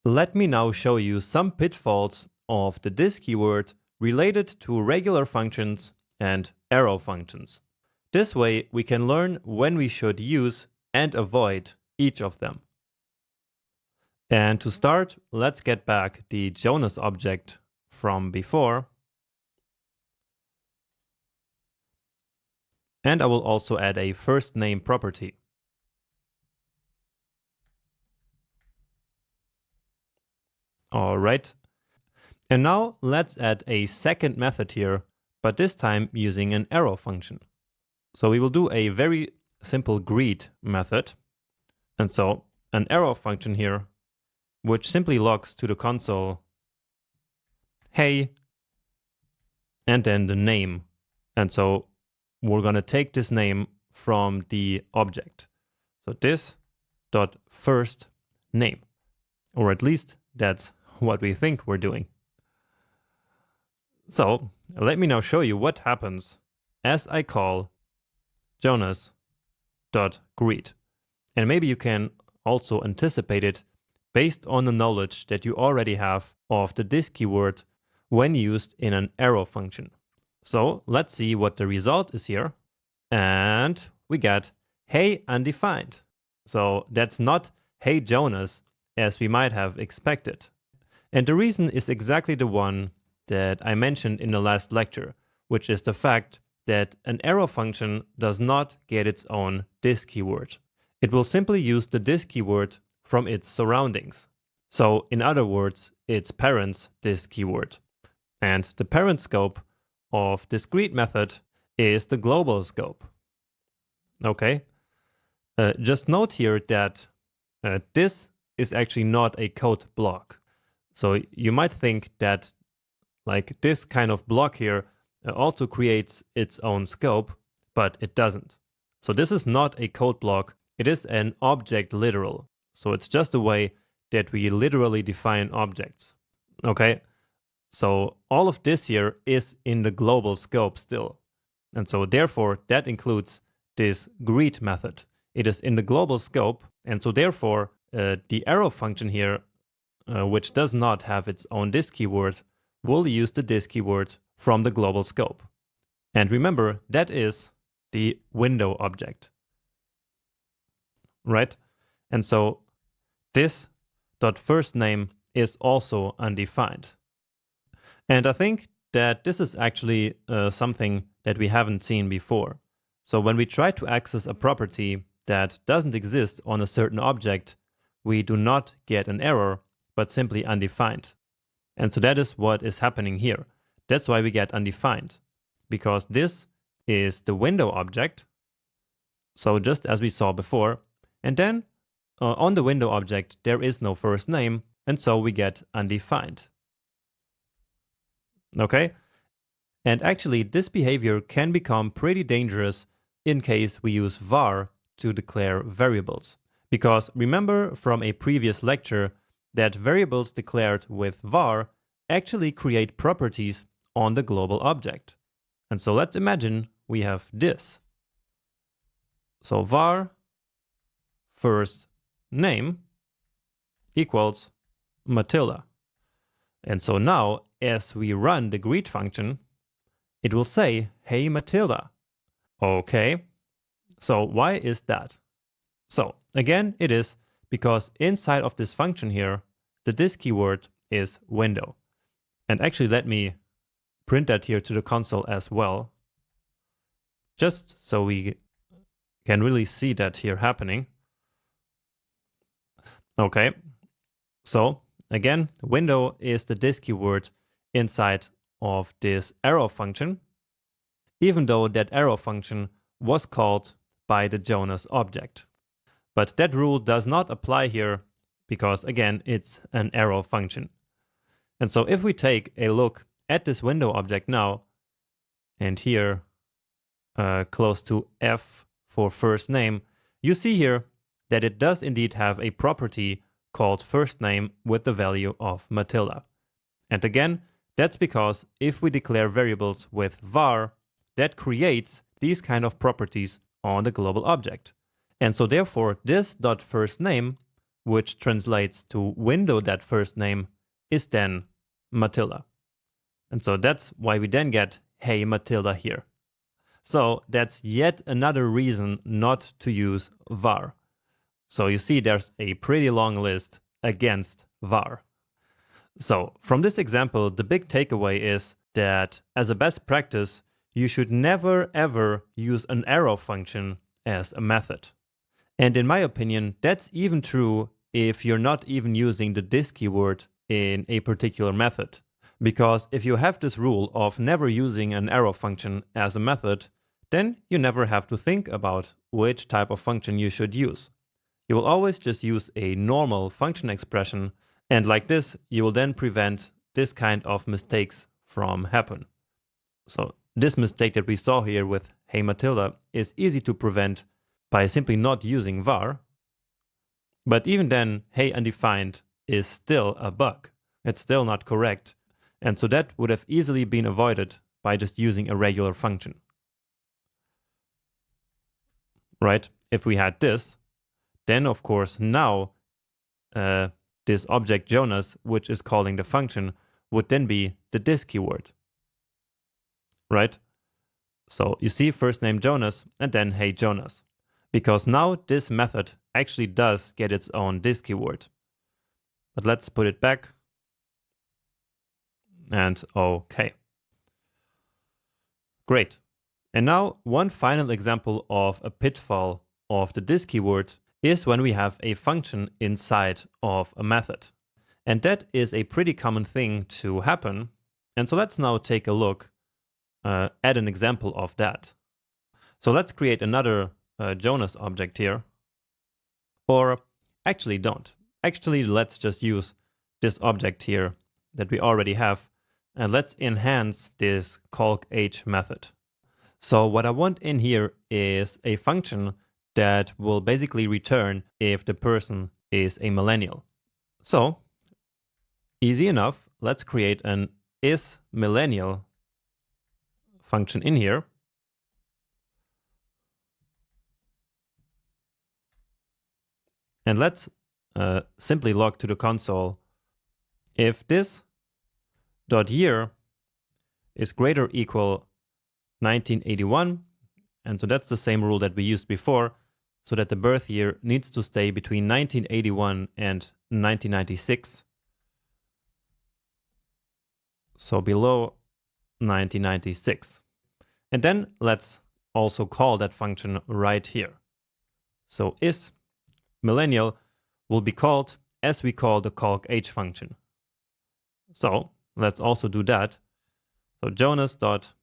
Let me now show you some pitfalls of the this keyword related to regular functions and arrow functions. This way we can learn when we should use and avoid each of them. And to start, let's get back the Jonas object from before. And I will also add a first name property. All right. And now let's add a second method here, but this time using an arrow function. So we will do a very simple greet method. And so an arrow function here, which simply logs to the console, hey, and then the name. And so we're going to take this name from the object. So this dot first name, or at least that's what we think we're doing. So let me now show you what happens as I call Jonas.greet. And maybe you can also anticipate it based on the knowledge that you already have of the this keyword when used in an arrow function. So let's see what the result is here. And we get hey undefined. So that's not hey Jonas as we might have expected. And the reason is exactly the one that I mentioned in the last lecture, which is the fact that an arrow function does not get its own this keyword. It will simply use the this keyword from its surroundings. So in other words, its parent's this keyword. And the parent scope of this greet method is the global scope. Okay. Just note here that this is actually not a code block. So you might think that like this kind of block here also creates its own scope, but it doesn't. So this is not a code block. It is an object literal. So it's just a way that we literally define objects. Okay. So all of this here is in the global scope still. And so therefore that includes this greet method. It is in the global scope. And so therefore the arrow function here, which does not have its own this keyword, will use the this keyword from the global scope. And remember, that is the window object, right? And so this dot first name is also undefined. And I think that this is actually something that we haven't seen before. So when we try to access a property that doesn't exist on a certain object, we do not get an error, but simply undefined. And so that is what is happening here. That's why we get undefined, because this is the window object. So just as we saw before, and then on the window object, there is no first name, and so we get undefined. Okay. And actually this behavior can become pretty dangerous in case we use var to declare variables. Because remember from a previous lecture that variables declared with var actually create properties on the global object. And so let's imagine we have this. So var first name equals Matilda. And so now as we run the greet function, it will say, hey Matilda. Okay, so why is that? So again, it is because inside of this function here, the this keyword is window. And actually let me print that here to the console as well, just so we can really see that here happening. Okay, so again, window is the this keyword inside of this arrow function, even though that arrow function was called by the Jonas object. But that rule does not apply here because again, it's an arrow function. And so if we take a look at this window object now, and here close to F for first name, you see here that it does indeed have a property called first name with the value of Matilda. And again, that's because if we declare variables with var, that creates these kind of properties on the global object. And so therefore, this dot first name which translates to window that first name, is then Matilda. And so that's why we then get hey Matilda here. So that's yet another reason not to use var. So you see there's a pretty long list against var. So from this example, the big takeaway is that as a best practice, you should never ever use an arrow function as a method. And in my opinion, that's even true if you're not even using the this keyword in a particular method. Because if you have this rule of never using an arrow function as a method, then you never have to think about which type of function you should use. You will always just use a normal function expression, and like this, you will then prevent this kind of mistakes from happen. So this mistake that we saw here with hey Matilda is easy to prevent by simply not using var. But even then, hey undefined is still a bug. It's still not correct. And so that would have easily been avoided by just using a regular function. Right? If we had this, then of course now this object Jonas, which is calling the function, would then be the this keyword. Right? So you see first name Jonas and then hey Jonas. Because now this method actually does get its own this keyword. But let's put it back. And okay. Great. And now one final example of a pitfall of the this keyword is when we have a function inside of a method. And that is a pretty common thing to happen. And so let's now take a look at an example of that. So let's create another Jonas object here. Or actually don't. Actually, let's just use this object here that we already have. And let's enhance this calc_h method. So what I want in here is a function that will basically return if the person is a millennial. So easy enough, let's create an isMillennial function in here. And let's simply log to the console if this dot year is greater or equal 1981, and so that's the same rule that we used before, so that the birth year needs to stay between 1981 and 1996. So below 1996. And then let's also call that function right here. So isMillennial will be called as we call the calc_h function. So let's also do that. So Jonas.calc_h.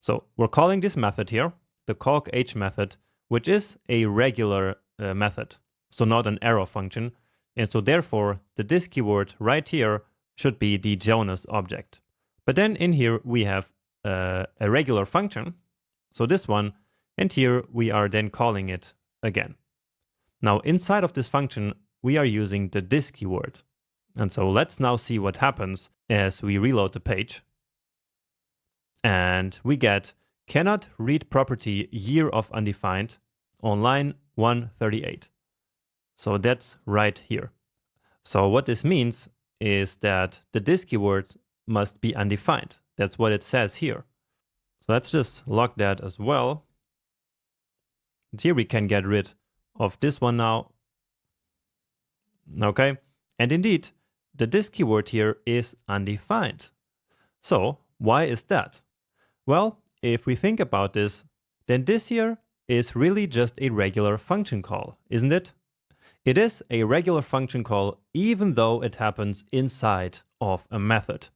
So we're calling this method here, the calc_h method, which is a regular method, so not an arrow function. And so therefore, the this keyword right here should be the Jonas object. But then in here we have a regular function, so this one, and here we are then calling it again. Now inside of this function, we are using the this keyword. And so let's now see what happens as we reload the page. And we get cannot read property year of undefined on line 138. So that's right here. So what this means is that the this keyword must be undefined. That's what it says here. So let's just log that as well. And here we can get rid of this one now. Okay, and indeed, the this keyword here is undefined. So why is that? Well, if we think about this, then this here is really just a regular function call, isn't it? It is a regular function call even though it happens inside of a method.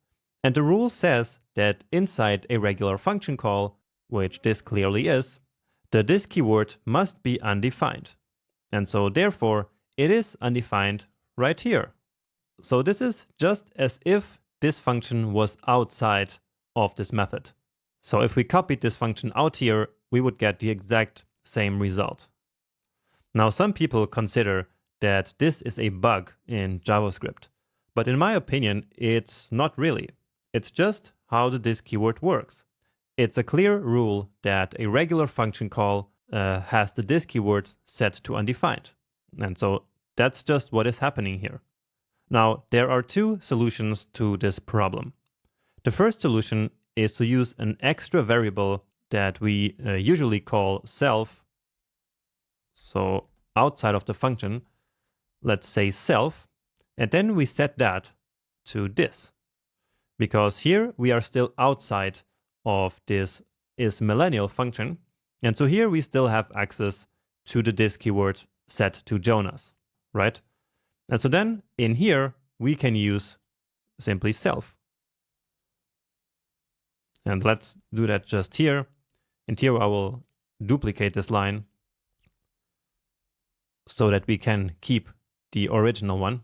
And the rule says that inside a regular function call, which this clearly is, the this keyword must be undefined. And so therefore, it is undefined right here. So this is just as if this function was outside of this method. So if we copied this function out here, we would get the exact same result. Now some people consider that this is a bug in JavaScript, but in my opinion, it's not really. It's just how the this keyword works. It's a clear rule that a regular function call has the this keyword set to undefined. And so that's just what is happening here. Now, there are two solutions to this problem. The first solution is to use an extra variable that we usually call self. So outside of the function, let's say self, and then we set that to this. Because here we are still outside of this isMillennial function. And so here we still have access to the this keyword set to Jonas, right? And so then in here, we can use simply self. And let's do that just here. And here I will duplicate this line so that we can keep the original one.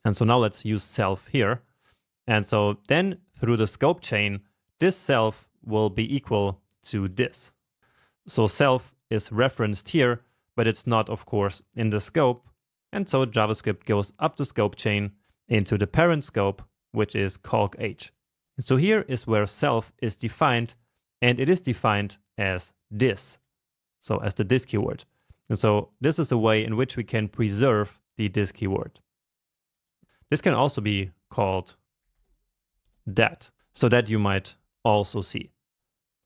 And so now let's use self here. And so then through the scope chain, this self will be equal to this. So self is referenced here, but it's not, of course, in the scope. And so JavaScript goes up the scope chain into the parent scope, which is calc_h. And so here is where self is defined, and it is defined as this. So as the this keyword. And so this is a way in which we can preserve the this keyword. This can also be called that, so that you might also see.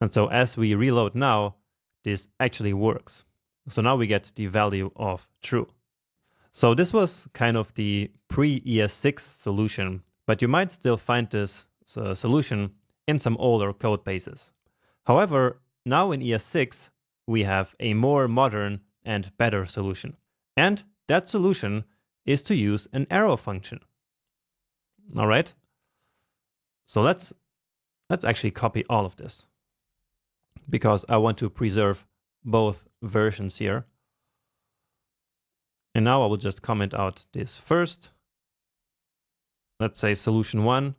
And so as we reload now, this actually works. So now we get the value of true. So this was kind of the pre-ES6 solution, but you might still find this solution in some older code bases. However, now in ES6, we have a more modern and better solution. And that solution is to use an arrow function. All right. So let's actually copy all of this because I want to preserve both versions here. And now I will just comment out this first. Let's say solution 1.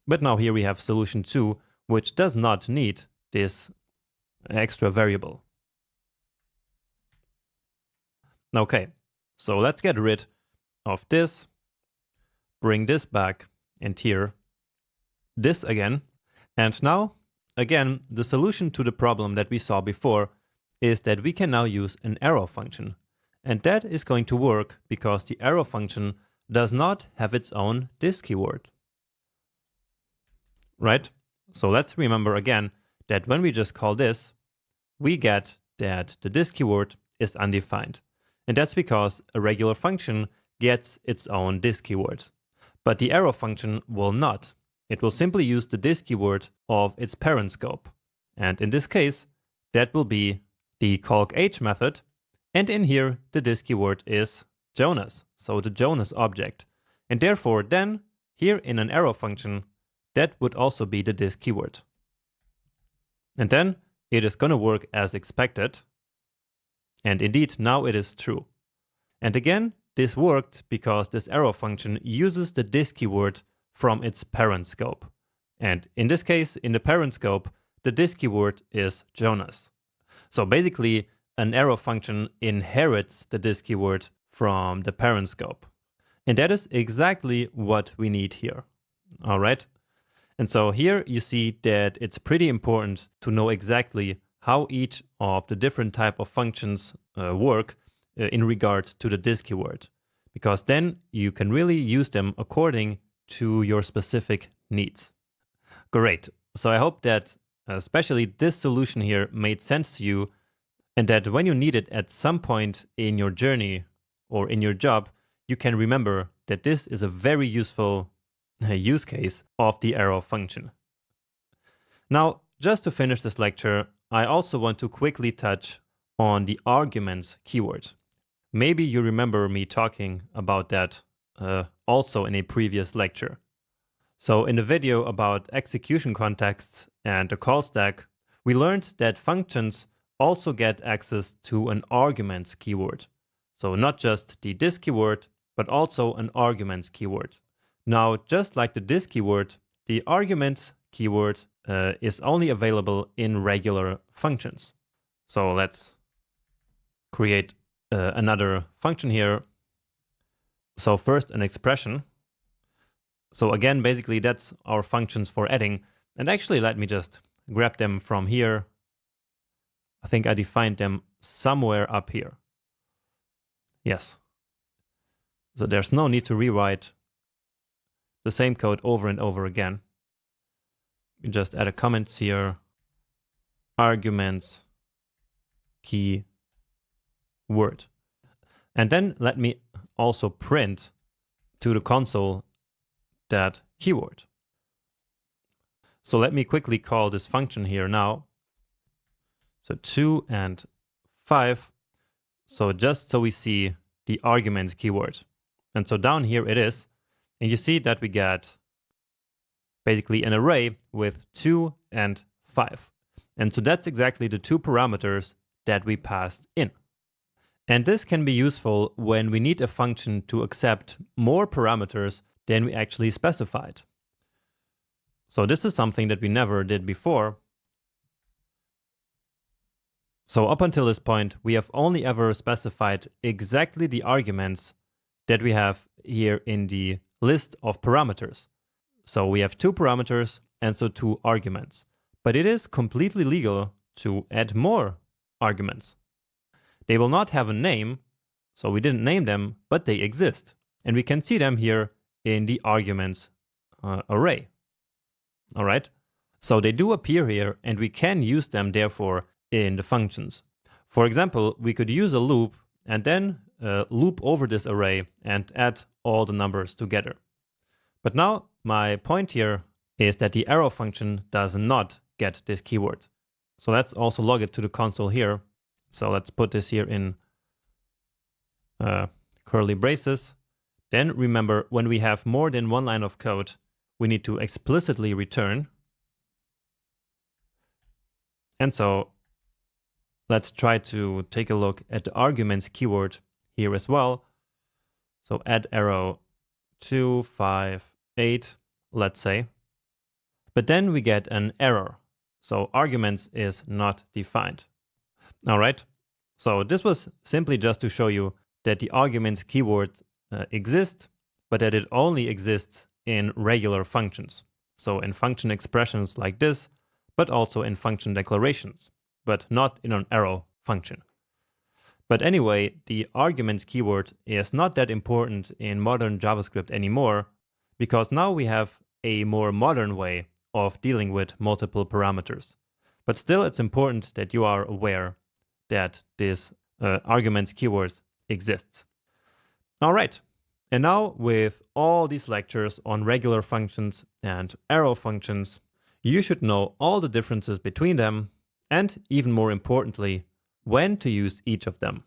But now here we have solution 2, which does not need this extra variable. Okay, so let's get rid of this, bring this back, and here, this again. And now, again, the solution to the problem that we saw before is that we can now use an arrow function. And that is going to work because the arrow function does not have its own this keyword. Right? So let's remember again that when we just call this, we get that the this keyword is undefined. And that's because a regular function gets its own this keyword. But the arrow function will not. It will simply use the this keyword of its parent scope. And in this case, that will be the calc_h method. And in here, the this keyword is Jonas, so the Jonas object. And therefore, then, here in an arrow function, that would also be the this keyword. And then it is going to work as expected. And indeed, now it is true. And again, this worked because this arrow function uses the this keyword from its parent scope. And in this case, in the parent scope, the this keyword is Jonas. So basically, an arrow function inherits the this keyword from the parent scope. And that is exactly what we need here. All right. And so here you see that it's pretty important to know exactly how each of the different type of functions work in regard to the this keyword, because then you can really use them according to your specific needs. Great. So I hope that especially this solution here made sense to you, and that when you need it at some point in your journey or in your job, you can remember that this is a very useful use case of the arrow function. Now, just to finish this lecture, I also want to quickly touch on the arguments keyword. Maybe you remember me talking about that also in a previous lecture. So in the video about execution contexts and the call stack, we learned that functions also get access to an arguments keyword. So not just the this keyword, but also an arguments keyword. Now, just like the this keyword, the arguments keyword is only available in regular functions. So let's create another function here. So first an expression. So again, basically that's our functions for adding. And actually, let me just grab them from here. I think I defined them somewhere up here. Yes. So there's no need to rewrite the same code over and over again. You just add a comment here, arguments, key, word. And then let me also print to the console that keyword. So let me quickly call this function here now. So 2 and 5. So just so we see the arguments keyword. And so down here it is. And you see that we get basically an array with 2 and 5. And so that's exactly the two parameters that we passed in. And this can be useful when we need a function to accept more parameters than we actually specified. So this is something that we never did before. So up until this point, we have only ever specified exactly the arguments that we have here in the list of parameters. So we have two parameters and so two arguments. But it is completely legal to add more arguments. They will not have a name, so we didn't name them, but they exist. And we can see them here in the arguments array. All right, so they do appear here and we can use them therefore in the functions. For example, we could use a loop and then loop over this array and add all the numbers together. But now my point here is that the arrow function does not get this keyword. So let's also log it to the console here. So let's put this here in curly braces. Then remember, when we have more than one line of code, we need to explicitly return. And so let's try to take a look at the arguments keyword here as well. So add arrow 2, 5, 8, let's say. But then we get an error. So arguments is not defined. All right. So this was simply just to show you that the arguments keyword exists, but that it only exists in regular functions. So in function expressions like this, but also in function declarations, but not in an arrow function. But anyway, the arguments keyword is not that important in modern JavaScript anymore, because now we have a more modern way of dealing with multiple parameters. But still, it's important that you are aware that this arguments keyword exists. All right. And now with all these lectures on regular functions and arrow functions, you should know all the differences between them and, even more importantly, when to use each of them.